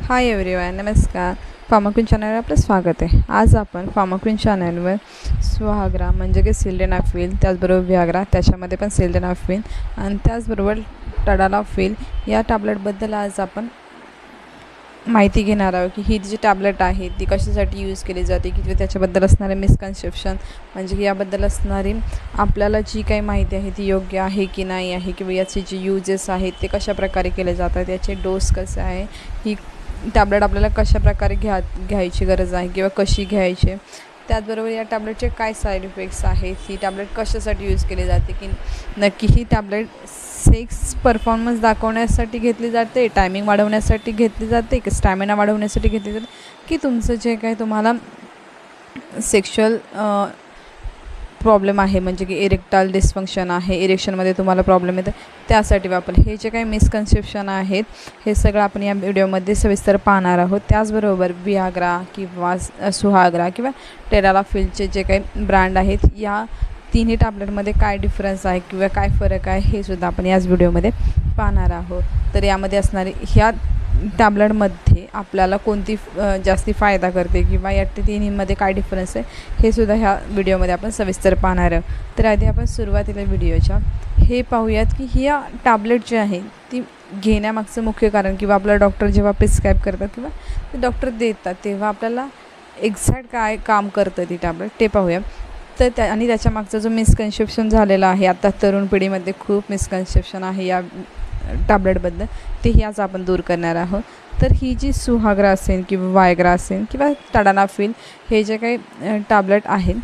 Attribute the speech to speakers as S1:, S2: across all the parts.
S1: Hi everyone, नमस्कार. फार्माक्वीन चॅनलवर आपलं स्वागत आहे. आज आपण फार्माक्वीन चॅनलवर सुहागरा म्हणजे की सिल्डेनाफिल, त्याचबरोबर व्हियाग्रा, त्याच्यामध्ये पण सिल्डेनाफिल आणि त्याचबरोबर टडालाफिल या टॅबलेटबद्दल आज आपण माहिती घेणार आहोत की ही जी टॅबलेट आहे ती कशासाठी यूज केली जाते, की त्याच्याबद्दल असणारे मिसकन्सेप्शन म्हणजे की याबद्दल असणारी आपल्याला जी काही माहिती आहे ती योग्य आहे की नाही आहे, किंवा याचे जे यूजेस आहेत ते कशाप्रकारे केले जातात, याचे डोस कसं आहे, ही टॅबलेट आपल्याला कशाप्रकारे घ्यायची गरज आहे किंवा कशी घ्यायची. त्याचबरोबर या टॅबलेटचे काय साईड इफेक्ट्स आहेत, ही टॅबलेट कशासाठी यूज केली जाते, की नक्की ही टॅबलेट सेक्स परफॉर्मन्स दाखवण्यासाठी घेतली जाते, टायमिंग वाढवण्यासाठी घेतली जाते, की स्टॅमिना वाढवण्यासाठी घेतली जाते, की तुमचं जे काही तुम्हाला सेक्शुअल प्रॉब्लेम आहे म्हणजे की इरेक्टाईल डिस्फंक्शन आहे, इरेक्शनमध्ये तुम्हाला प्रॉब्लेम येतं त्यासाठी वापर. हे जे काही मिसकन्सेप्शन आहेत हे सगळं आपण या व्हिडिओमध्ये सविस्तर पाहणार आहोत. त्याचबरोबर व्हियाग्रा किंवा सुहागरा किंवा टडालाफिलचे जे काही ब्रँड आहेत या तिन्ही टॅबलेटमध्ये काय डिफरन्स आहे किंवा काय फरक आहे हे सुद्धा आपण याच व्हिडिओमध्ये पाहणार आहोत. तर यामध्ये असणारे ह्या टॅबलेटमध्ये आपल्याला कोणती जास्ती फायदा करते किंवा या तिन्हीमध्ये काय डिफरन्स आहे हे सुद्धा ह्या व्हिडिओमध्ये आपण सविस्तर पाहणार आहोत. तर आधी आपण सुरुवातीला व्हिडिओच्या हे पाहूयात की ह्या टॅबलेट जी आहे ती घेण्यामागचं मुख्य कारण किंवा आपला डॉक्टर जेव्हा प्रिस्क्राईब करतात किंवा ते डॉक्टर देतात तेव्हा आपल्याला एक्झॅक्ट काय काम करतं ती टॅबलेट ते पाहूया. तर आणि त्याच्यामागचा जो मिसकन्सेप्शन झालेला आहे, आता तरुण पिढीमध्ये खूप मिसकन्सेप्शन आहे या टॅबलेटबद्दल, तेही आज आपण दूर करणार आहोत. तर ही जी सुहागरा असेल किंवा व्हियाग्रा असेल किंवा टडालाफिल हे जे काही टॅबलेट आहेत,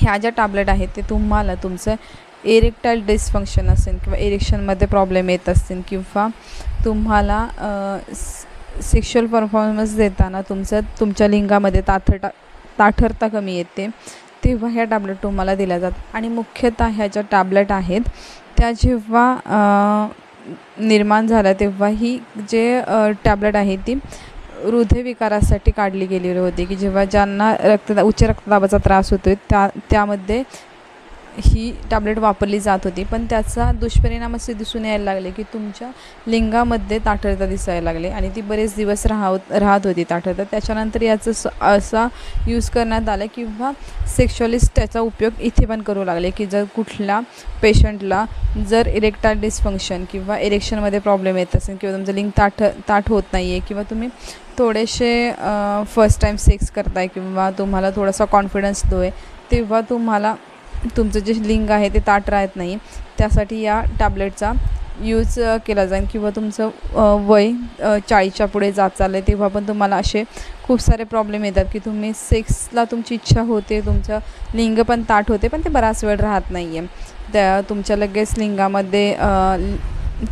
S1: ह्या ज्या टॅबलेट आहेत ते तुम्हाला तुमचं इरेक्टाईल डिस्फंक्शन असेल किंवा इरेक्शनमध्ये प्रॉब्लेम येत असतील किंवा तुम्हाला सेक्शुअल परफॉर्मन्स देताना तुमच्या लिंगामध्ये ताठरता कमी येते तेव्हा ह्या टॅबलेट तुम्हाला दिल्या जातात. आणि मुख्यतः ह्या ज्या टॅबलेट आहेत त्या जेव्हा निर्माण झाल्या तेव्हा ही जे टॅबलेट आहे ती हृदयविकारासाठी काढली गेलेली होती, की जेव्हा ज्यांना उच्च रक्तदाबाचा त्रास होतो त्यामध्ये ही टॅबलेट वापरली जात होती. पण त्याचा दुष्परिणाम असे दिसून यायला लागले की तुमच्या लिंगामध्ये ताठरता दिसायला लागले आणि ती बरेच दिवस राहत होती ताठरता. त्याच्यानंतर याचं असा यूज करण्यात आला किंवा सेक्शुअलिस्ट त्याचा उपयोग इथे पण करू लागले की जर कुठल्या पेशंटला जर इरेक्टाईल डिस्फंक्शन किंवा इरेक्शनमध्ये प्रॉब्लेम येत असेल किंवा तुमचं लिंग ताठ होत नाही आहे किंवा तुम्ही थोडेसे फर्स्ट टाईम सेक्स करताय किंवा तुम्हाला थोडासा कॉन्फिडन्स लो आहे तेव्हा तुम्हाला तुमचं जे लिंग आहे ते ताठ राहत नाही, त्यासाठी या टॅबलेटचा यूज केला जाईल. किंवा तुमचं वय 40च्या पुढे जात चाललं आहे तेव्हा पण तुम्हाला असे खूप सारे प्रॉब्लेम येतात की तुम्ही सेक्सला तुमची इच्छा होते, तुमचं लिंग पण ताठ होते पण ते बराच वेळ राहत नाही आहे, त्या तुमच्या लगेच लिंगामध्ये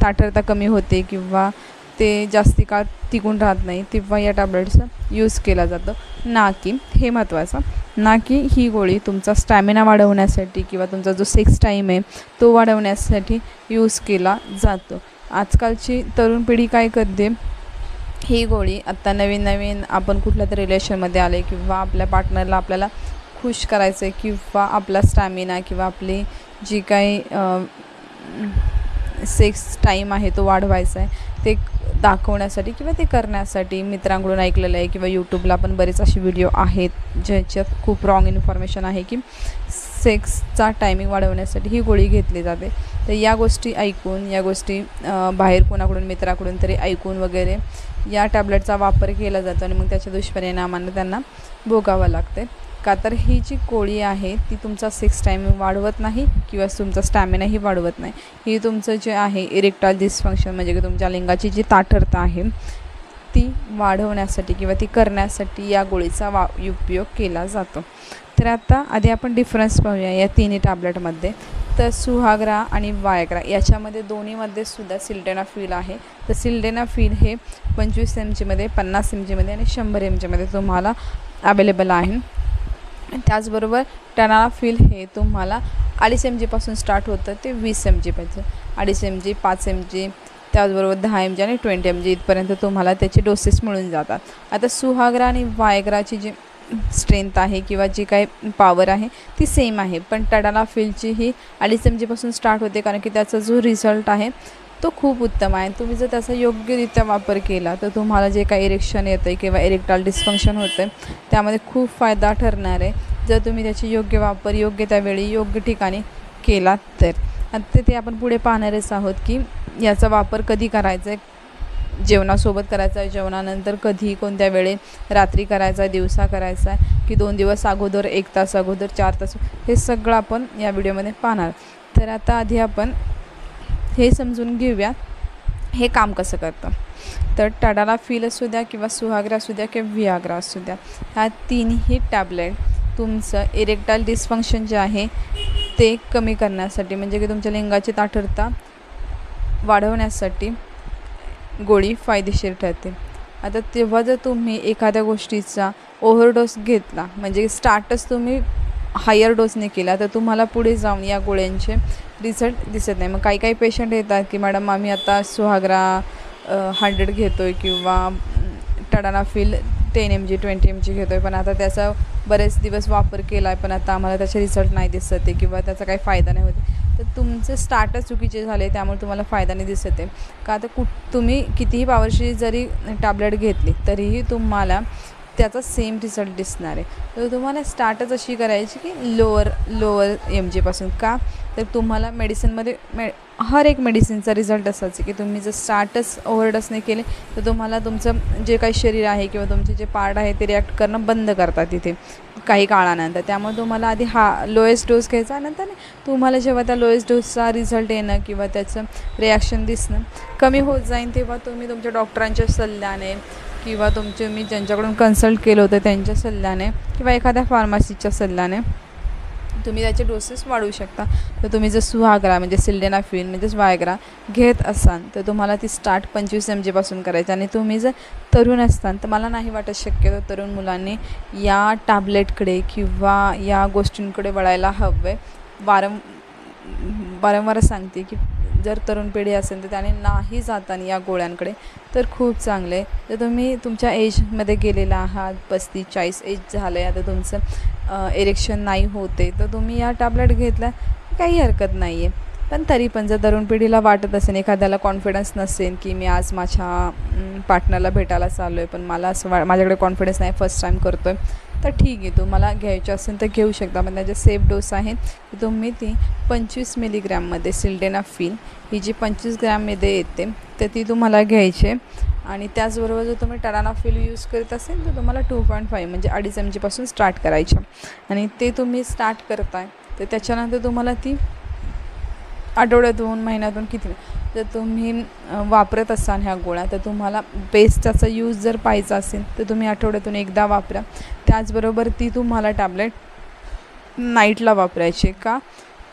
S1: ताठरता कमी होते किंवा ते जास्ती काळ टिकून राहत नाही, तेव्हा या टॅबलेटचा यूज केला जातो. ना की हे महत्त्वाचं ना की ही गोळी तुमचा स्टॅमिना वाढवण्यासाठी किंवा तुमचा जो सेक्स टाईम आहे तो वाढवण्यासाठी यूज केला जातो. आजकालची तरुण पिढी काय करते, ही गोळी आत्ता नवीन आपण कुठल्या तरी रिलेशनमध्ये आले किंवा आपल्या पार्टनरला आपल्याला खुश करायचं आहे किंवा आपला स्टॅमिना किंवा आपली जी काही सेक्स टाईम आहे तो वाढवायचा आहे ते दाखवण्यासाठी किंवा ते करण्यासाठी मित्रांकडून ऐकलेलं आहे किंवा यूट्यूबला पण बरेच असे व्हिडिओ आहेत ज्याच्यात खूप रॉंग इन्फॉर्मेशन आहे की सेक्सचा टायमिंग वाढवण्यासाठी ही गोळी घेतली जाते. तर या गोष्टी ऐकून या गोष्टी बाहेर कोणाकडून मित्राकडून तरी ऐकून वगैरे या टॅबलेटचा वापर केला जातो आणि मग त्याच्या दुष्परिणामांना त्यांना भोगावं लागते. का तर ही जी गोळी आहे ती तुमचा सेक्स टायमिंग वाढवत नाही किंवा तुमचा स्टॅमिनाही वाढवत नाही, ही तुमचं जे आहे इरेक्टाईल डिस्फंक्शन म्हणजे की तुमच्या लिंगाची जी ताठरता आहे ती वाढवण्यासाठी किंवा ती करण्यासाठी या गोळीचा उपयोग केला जातो. तर आता आधी आपण डिफरन्स पाहूया या तिन्ही टॅबलेटमध्ये. तर सुहागरा आणि व्हियाग्रा याच्यामध्ये दोन्हीमध्ये सुद्धा सिल्डेनाफिल आहे. तर सिल्डेनाफिल हे 25 mgमध्ये, 50 mgमध्ये आणि 100 mgमध्ये तुम्हाला अवेलेबल आहे. त्याचबरोबर टडालाफिल हे तुम्हाला 2.5 mgपासून स्टार्ट होतं ते 20 mg पाहिजे, 2.5 mg, 5 mg, त्याचबरोबर 10 mg आणि 20 mg इथपर्यंत तुम्हाला त्याचे डोसेस मिळून जातात. आता सुहागरा आणि व्हियाग्राची जी स्ट्रेंथ आहे किंवा जी काही पॉवर आहे ती सेम आहे, पण टडालाफिलची ही 2.5 mgपासून स्टार्ट होते कारण की त्याचा जो रिझल्ट आहे तो खूप उत्तम आहे. तुम्ही जर त्याचा योग्यरित्या वापर केला तर तुम्हाला जे काही इरेक्शन येतं आहे किंवा इरेक्टाईल डिस्फंक्शन होतं आहे त्यामध्ये खूप फायदा ठरणार आहे, जर तुम्ही त्याची योग्य वापर योग्य त्यावेळी योग्य ठिकाणी केला तर. आता ते आपण पुढे पाहणारच आहोत की याचा वापर कधी करायचा आहे, जेवणासोबत करायचा आहे, जेवणानंतर कधी, कोणत्या वेळे, रात्री करायचा आहे, दिवसा करायचा आहे की 2 दिवस अगोदर, 1 तास अगोदर, 4 तास, हे सगळं आपण या व्हिडिओमध्ये पाहणार. तर आता आधी आपण हे समजून घेऊया हे काम कसं करतं. तर टडालाफिल असू द्या किंवा सुहाग्रा असू द्या किंवा वियाग्रा असू द्या, ह्या तिन्ही टॅबलेट तुमचं इरेक्टाईल डिस्फंक्शन जे आहे ते कमी करण्यासाठी, म्हणजे की तुमच्या लिंगाची ताठरता वाढवण्यासाठी गोळी फायदेशीर ठरते. आता तेव्हा जर तुम्ही एखाद्या गोष्टीचा ओव्हरडोस घेतला, म्हणजे स्टार्टच तुम्ही हायर डोसने केला, तर तुम्हाला पुढे जाऊन या गोळ्यांचे रिझल्ट दिसत नाही. मग काही पेशंट येतात की मॅडम आम्ही आता सुहाग्रा 100 घेतो आहे किंवा टडालाफिल 10 mg 20 mg घेतो आहे, पण आता त्याचा बरेच दिवस वापर केला आहे पण आता आम्हाला त्याचे रिझल्ट नाही दिसत आहे किंवा त्याचा काही फायदा नाही होत. तर तुमचे स्टार्टच चुकीचे झाले, त्यामुळे तुम्हाला फायदा नाही दिसत आहे. का तर तुम्ही कितीही पावरची जरी टॅबलेट घेतली तरीही तुम्हाला त्याचा सेम रिझल्ट दिसणार आहे. तर तुम्हाला स्टार्टच अशी करायची की लोअर MGपासून. का तर तुम्हाला मेडिसिनमध्ये हर एक मेडिसिनचा रिझल्ट असायचं की तुम्ही जर स्टार्टच ओव्हरडोस नाही केले तर तुम्हाला तुमचं जे काही शरीर आहे किंवा तुमचे जे पार्ट आहे ते रिॲक्ट करणं बंद करतात तिथे काही काळानंतर. त्यामुळे तुम्हाला आधी लोएस्ट डोस घ्यायचा, नंतर तुम्हाला जेव्हा त्या लोएस्ट डोसचा रिझल्ट येणं किंवा त्याचं रिॲक्शन दिसणं कमी होत जाईल, तेव्हा तुम्ही तुमच्या डॉक्टरांच्या सल्ल्याने किंवा मी ज्यांच्याकडून कन्सल्ट केलं होतं त्यांच्या सल्ल्याने किंवा एखाद्या फार्मसीच्या सल्ल्याने तुम्ही त्याचे डोसेस वाढवू शकता. तर तुम्ही जर सुहाग्रा म्हणजे सिल्डेनाफिल म्हणजेच वायग्रा घेत असाल तर तुम्हाला ती स्टार्ट 25 mgपासून करायची. आणि तुम्ही जर तरुण असताल तर मला नाही वाटत शक्यतो तरुण मुलांनी या टॅबलेटकडे किंवा या गोष्टींकडे वळायला हवं आहे. वारंवार सांगते की जर तरुण पिढी असेल तर त्याने नाही जाताना या गोळ्यांकडे तर खूप चांगले. जर तुम्ही तुमच्या एजमध्ये गेलेला आहात, 35-40 एज झालं आहे, आता तुमचं इरेक्शन नाही होते, तर तुम्ही या टॅबलेट घेतला काही हरकत नाही आहे. पण तरी पण जर तरुण पिढीला वाटत असेल, एखाद्याला कॉन्फिडन्स नसेल की मी आज माझ्या पार्टनरला भेटायला चाललो आहे पण मला असं माझ्याकडे कॉन्फिडन्स नाही, फर्स्ट टाईम करतो आहे, तर ठीक आहे, तुम्हाला घ्यायचं असेल तर घेऊ शकता. पण त्याचे सेफ डोस आहे की तुम्ही ती 25 मिलीग्रॅममध्ये सिल्डेनाफिल ही जी 25 ग्रॅममध्ये येते तर ती तुम्हाला घ्यायची. आणि त्याचबरोबर जर तुम्ही टडालाफिल यूज करत असेल तर तुम्हाला 2.5 म्हणजे 2.5 mgपासून स्टार्ट करायचं. आणि ते तुम्ही स्टार्ट करताय तर त्याच्यानंतर तुम्हाला ती आठवड्यातून, महिन्यातून किती जर तुम्ही वापरत असाल ह्या गोळ्या, तर तुम्हाला बेस्टचा यूज जर पाहायचा असेल तर तुम्ही आठवड्यातून एकदा वापरा. त्याचबरोबर ती तुम्हाला टॅबलेट नाईटला वापरायची. का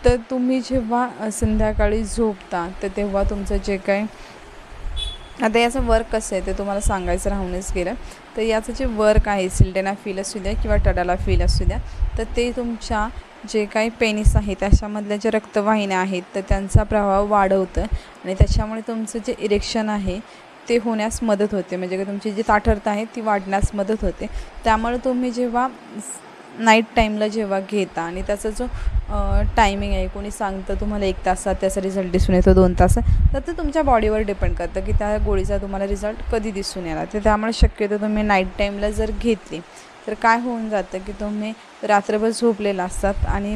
S1: तर तुम्ही जेव्हा संध्याकाळी झोपता तर तेव्हा तुमचं जे काही, आता याचं वर्क कसं आहे ते तुम्हाला सांगायचं राहूनच गेलं. तर याचं जे वर्क आहे सिल्डेनाफिल असू द्या किंवा टडालाफिल असू द्या, तर ते तुमच्या जे काही पेनिस आहे त्याच्यामधल्या ज्या रक्तवाहिन्या आहेत तर त्यांचा प्रभाव वाढवतं आणि त्याच्यामुळे तुमचं जे इरेक्शन आहे ते होण्यास मदत होते, म्हणजे की तुमची जी ताठरता आहे ती वाढण्यास मदत होते. त्यामुळे तुम्ही जेव्हा नाईट टाईमला जेव्हा घेता आणि त्याचा जो टायमिंग आहे, कोणी सांगतं तुम्हाला 1 तासात त्याचा रिझल्ट दिसून येतो, 2 तासात, तर ते तुमच्या बॉडीवर डिपेंड करतं की त्या गोळीचा तुम्हाला रिझल्ट कधी दिसून येणार. तर त्यामुळे शक्यतो तुम्ही नाईट टाईमला जर घेतली तर काय होऊन जातं की तुम्ही रात्रभर झोपलेला असतात आणि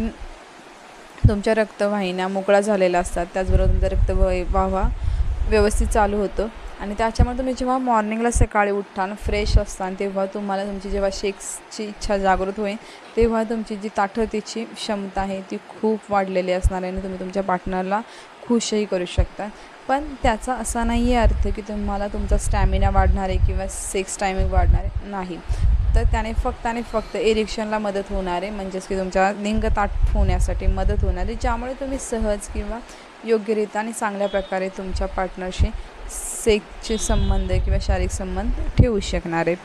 S1: तुमच्या रक्तवाहिन्या मोकळा झालेल्या असतात, त्याचबरोबर तुमचा रक्तवाहिवा व्यवस्थित चालू होतं. आणि त्याच्यामुळे तुम्ही जेव्हा मॉर्निंगला सकाळी उठताना फ्रेश असताना तेव्हा तुम्हाला तुमची जेव्हा शेक्सची इच्छा जागृत होईल तेव्हा तुमची जी ताठरतेची क्षमता आहे ती खूप वाढलेली असणार आहे आणि तुम्ही तुमच्या पार्टनरला खुशही करू शकता. पण त्याचा असा नाही आहे अर्थ की तुम्हाला तुमचा स्टॅमिना वाढणार आहे किंवा सेक्स टायमिंग वाढणार आहे, नाही. तर त्याने फक्त इरेक्शनला मदत होणार आहे, म्हणजेच की तुमच्या लिंग ताठ होण्यासाठी मदत होणार आहे, ज्यामुळे तुम्ही सहज किंवा योग्यरित्या आणि चांगल्या प्रकारे तुमच्या पार्टनरशी सेक्सचे संबंध किंवा शारीरिक संबंध ठेवू शकणार आहे.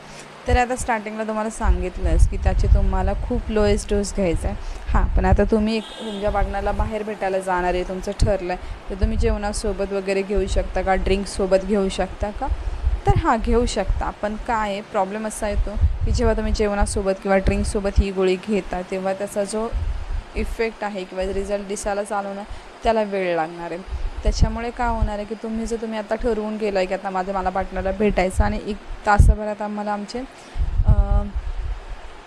S1: तर आता स्टार्टिंगला तुम्हाला सांगितलंच की त्याचे तुम्हाला खूप लोएस्ट डोस घ्यायचा आहे. हां, पण आता तुम्ही तुमच्या पार्टनरला बाहेर भेटायला जाणार आहे, तुमचं ठरलं आहे, तर तुम्ही जेवणासोबत वगैरे घेऊ शकता का, ड्रिंक्ससोबत घेऊ शकता का, तर हां घेऊ शकता. पण काय आहे, प्रॉब्लेम असा येतो की जेव्हा तुम्ही जेवणासोबत किंवा ड्रिंक्ससोबत ही गोळी घेता तेव्हा त्याचा जो इफेक्ट आहे किंवा रिझल्ट दिसायला चालू ना त्याला वेळ लागणार आहे. त्याच्यामुळे काय होणार आहे की तुम्ही आता ठरवून गेला आहे की आता मला पार्टनरला भेटायचं आणि 1 तासाभरात आम्हाला आमचे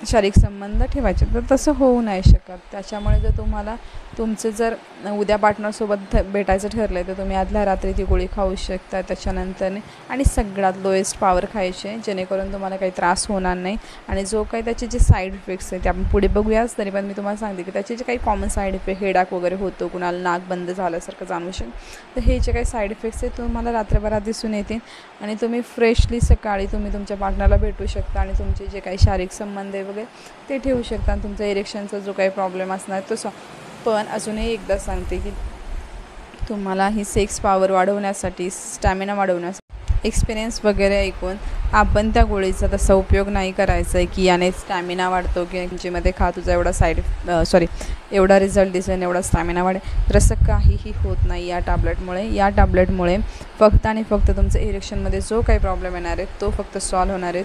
S1: शारीरिक संबंध ठेवायचे, तर तसं होऊ नाही शकत. त्याच्यामुळे जर तुम्हाला तुमचं जर उद्या पार्टनरसोबत भेटायचं ठरलं आहे तर तुम्ही आदल्या रात्री ती गोळी खाऊ शकता त्याच्यानंतरने, आणि सगळ्यात लोएस्ट पॉवर खायचे जेणेकरून तुम्हाला काही त्रास होणार नाही. आणि जो काही त्याचे जे साईड इफेक्ट्स आहेत ते आपण पुढे बघूयाच, तरी पण मी तुम्हाला सांगते की त्याचे जे काही कॉमन साईड इफेक्ट, हेडाक वगैरे होतो, कुणाला नाक बंद झाल्यासारखं जाणवू शकतं, तर हे जे काही साईड इफेक्ट्स आहेत तुम्हाला रात्रभरात दिसून येतील आणि तुम्ही फ्रेशली सकाळी तुम्ही तुमच्या पार्टनरला भेटू शकता आणि तुमचे जे काही शारीरिक संबंध आहे वगैरे ते ठेवू शकता आणि तुमचा इरेक्शनचा जो काही प्रॉब्लेम असणार तो पण अजूनही एकदा सांगते की तुम्हाला ही सेक्स पॉवर वाढवण्यासाठी, स्टॅमिना वाढवण्यासाठी एक्सपिरियन्स वगैरे ऐकून आपण त्या गोळीचा तसा उपयोग नाही करायचा आहे की याने स्टॅमिना वाढतो की जिमध्ये खा तुझा एवढा रिझल्ट दिसेल, एवढा स्टॅमिना वाढेल, तर असं काहीही होत नाही या टॅबलेटमुळे फक्त आणि फक्त तुमचं इरेक्शनमध्ये जो काही प्रॉब्लेम येणार आहे तो फक्त सॉल्व होणार आहे.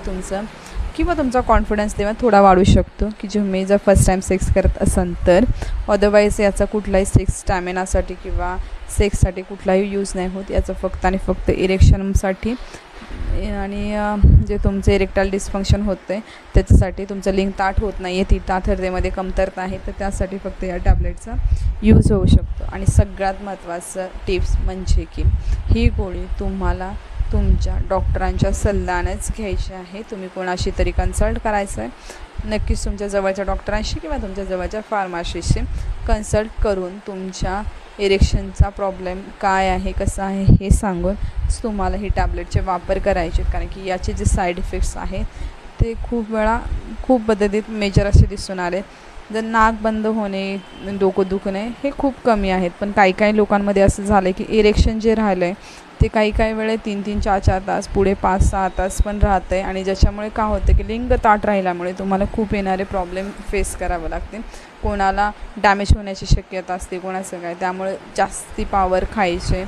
S1: तुमचा कॉन्फिडन्स तेव्हा थोडा वाढू शकतो की तुम्ही जर फर्स्ट टाईम सेक्स करत असाल तर. अदरवाईज याचा कुठलाही सेक्स स्टॅमिनासाठी किंवा सेक्ससाठी कुठलाही यूज नाही होत. याचं फक्त आणि फक्त इरेक्शनसाठी आणि जे तुमचं इरेक्टाईल डिस्फंक्शन होतं आहे त्याच्यासाठी, तुमचं लिंग ताठ होत नाही आहे, ती ताठरतेमध्ये कमतरता आहे, तर त्यासाठी फक्त या टॅबलेटचा यूज होऊ शकतो. आणि सगळ्यात महत्त्वाचं टिप्स म्हणजे की ही गोळी तुम्हाला तुमच्या डॉक्टरांच्या सल्ल्यानेच घ्यायची आहे. तुम्ही कोणाशी तरी कन्सल्ट करायचं आहे, नक्कीच तुमच्या जवळच्या डॉक्टरांशी किंवा तुमच्या जवळच्या फार्मासिस्टशी कन्सल्ट करून तुमच्या इरेक्शनचा प्रॉब्लेम काय आहे, कसा आहे हे सांगून तुम्हाला ही टॅबलेटचे वापर करायचे. कारण की याचे जे साईड इफेक्ट्स आहेत ते खूप पद्धतीत मेजर असे दिसून आले. जर नाक बंद होणे, डोकं दुखणे हे खूप कमी आहेत, पण काही लोकांमध्ये असं झालं आहे की इरेक्शन जे राहिलं आहे ते काही वेळे 3-3, 4-4 तास, पुढे 5-6 तास पण राहतं आहे. आणि ज्याच्यामुळे काय होतं की लिंग ताठ राहिल्यामुळे तुम्हाला खूप येणारे प्रॉब्लेम फेस करावे लागते. कोणाला डॅमेज होण्याची शक्यता असते, कोणाचं काय, त्यामुळे जास्ती पॉवर खायचे,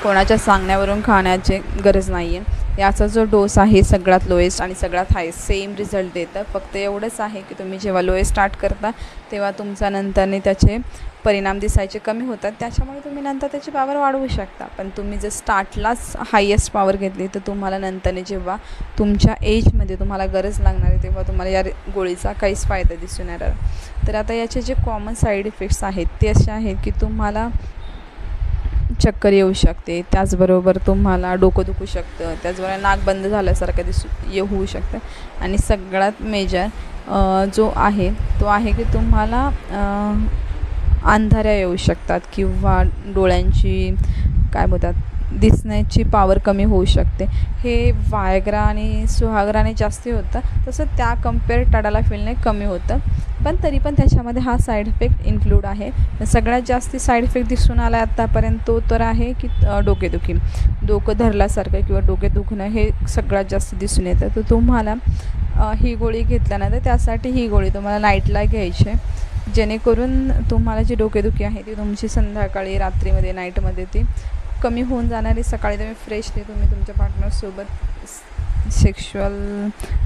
S1: कोणाच्या सांगण्यावरून खाण्याची गरज नाही आहे. याचा जो डोस आहे सगळ्यात लोएस्ट आणि सगळ्यात हायेस्ट सेम रिझल्ट देतं. फक्त एवढंच आहे की तुम्ही जेव्हा लोएस्ट स्टार्ट करता तेव्हा तुमच्या नंतरने त्याचे परिणाम दिसायचे कमी होतात, त्याच्यामुळे तुम्ही नंतर त्याची पॉवर वाढवू शकता. पण तुम्ही जर स्टार्टलाच हायेस्ट पॉवर घेतली तर तुम्हाला नंतरने जेव्हा तुमच्या एजमध्ये तुम्हाला गरज लागणार आहे तेव्हा तुम्हाला या गोळीचा काहीच फायदा दिसून येणार. तर आता याचे जे कॉमन साईड इफेक्ट्स आहेत ते असे आहेत की तुम्हाला चक्कर येऊ शकते, त्याचबरोबर तुम्हाला डोकं दुखू शकतं, त्याचबरोबर नाक बंद झाल्यासारखं होऊ शकतं. आणि सगळ्यात मेजर जो आहे तो आहे की तुम्हाला अंधाऱ्या येऊ शकतात किंवा डोळ्यांची काय बोलतात दिसण्याची पॉवर कमी होऊ शकते. हे वायग्रा आणि सुहागराने जास्ती होतं, तसं त्या कम्पेअर टाडालाफिलने कमी होतं. पण तरी पण त्याच्यामध्ये हा साईड इफेक्ट इन्क्लूड आहे. सगळ्यात जास्ती साईड इफेक्ट दिसून आला आत्तापर्यंत तो तर आहे की डोकेदुखी, डोकं धरल्यासारखं किंवा डोके दुखणं हे सगळ्यात जास्त दिसून येतं. तर तुम्हाला ही गोळी घेतल्यानंतर त्यासाठी ही गोळी तुम्हाला नाईटला घ्यायची आहे, जेणेकरून तुम्हाला जी डोकेदुखी आहे ती तुमची संध्याकाळी, रात्रीमध्ये, नाईटमध्ये ती कमी होऊन जाणारी. सकाळी तुम्ही फ्रेशली तुम्ही तुमच्या पार्टनरसोबत सेक्शुअल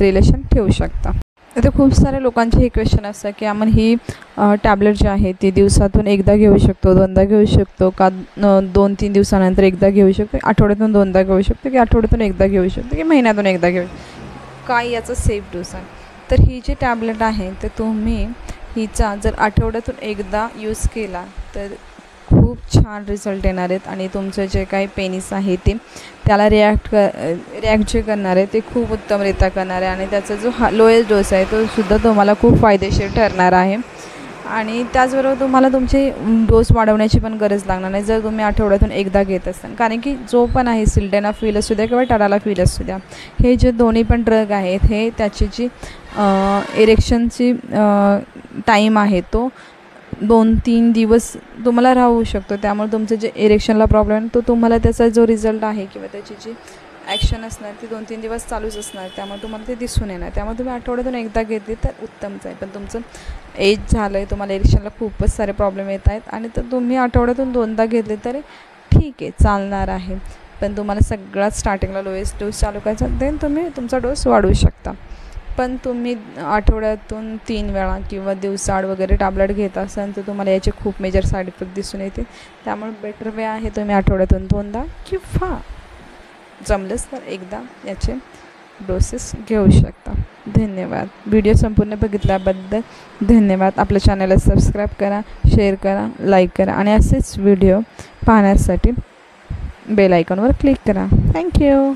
S1: रिलेशन ठेवू शकता. आता खूप साऱ्या लोकांचे हे क्वेश्चन असतात की आपण ही टॅबलेट जी आहे ती दिवसातून एकदा घेऊ शकतो, 2दा घेऊ शकतो का, 2-3 दिवसानंतर एकदा घेऊ शकतो, आठवड्यातून 2दा घेऊ शकतो की आठवड्यातून एकदा घेऊ शकतो की महिन्यातून एकदा घेऊ शकतो, काय याचा सेफ डोस आहे. तर ही जी टॅबलेट आहे तर तुम्ही हिचा जर आठवड्यातून एकदा यूज केला तर खूप छान रिझल्ट येणार आहेत. आणि तुमचं जे काही पेनिस आहे ते त्याला रिॲक्ट जे करणार आहे ते खूप उत्तमरित्या करणार आहे. आणि त्याचा जो लोएस्ट डोस आहे तो सुद्धा तुम्हाला खूप फायदेशीर ठरणार आहे. आणि त्याचबरोबर तुम्हाला तुमचे डोस वाढवण्याची पण गरज लागणार नाही जर तुम्ही आठवड्यातून एकदा घेत असाल. कारण की जो पण आहे सिल्डेनाफिल असू द्या किंवा टाडालाफिल असू द्या, हे जे दोन्ही पण ड्रग आहेत हे त्याची जी इरेक्शनची टाईम आहे तो 2-3 दिवस तुम्हाला राहू शकतो. त्यामुळे तुमचं जे इरेक्शनला प्रॉब्लेम आहे तो तुम्हाला त्याचा जो रिझल्ट आहे किंवा त्याची जी ॲक्शन असणार ती 2-3 दिवस चालूच असणार, त्यामुळे तुम्हाला ते दिसून येणार. त्यामुळे तुम्ही आठवड्यातून एकदा घेतली तर उत्तमच आहे. पण तुमचं एज झालं आहे, तुम्हाला इरेक्शनला खूपच सारे प्रॉब्लेम येत आहेत आणि तर तुम्ही आठवड्यातून 2दा घेतले तरी ठीक आहे, चालणार आहे. पण तुम्हाला सगळ्यात स्टार्टिंगला लोएस्ट डोस चालू करायचा, देन तुम्ही तुमचा डोस वाढवू शकता. पण तुम्ही आठवड्यातून 3 वेळा किंवा दिवसाआड वगैरे टॅबलेट घेत असाल तर तुम्हाला याचे खूप मेजर साईड इफेक्ट दिसून येतील. त्यामुळे बेटर वे आहे तुम्ही आठवड्यातून 2दा किंवा जमलंच तर एकदा याचे डोसेस घेऊ शकता. धन्यवाद. व्हिडिओ संपूर्ण बघितल्याबद्दल धन्यवाद. आपल्या चॅनलला सबस्क्राईब करा, शेअर करा, लाईक करा आणि असेच व्हिडिओ पाहण्यासाठी बेल आयकॉनवर क्लिक करा. थँक्यू.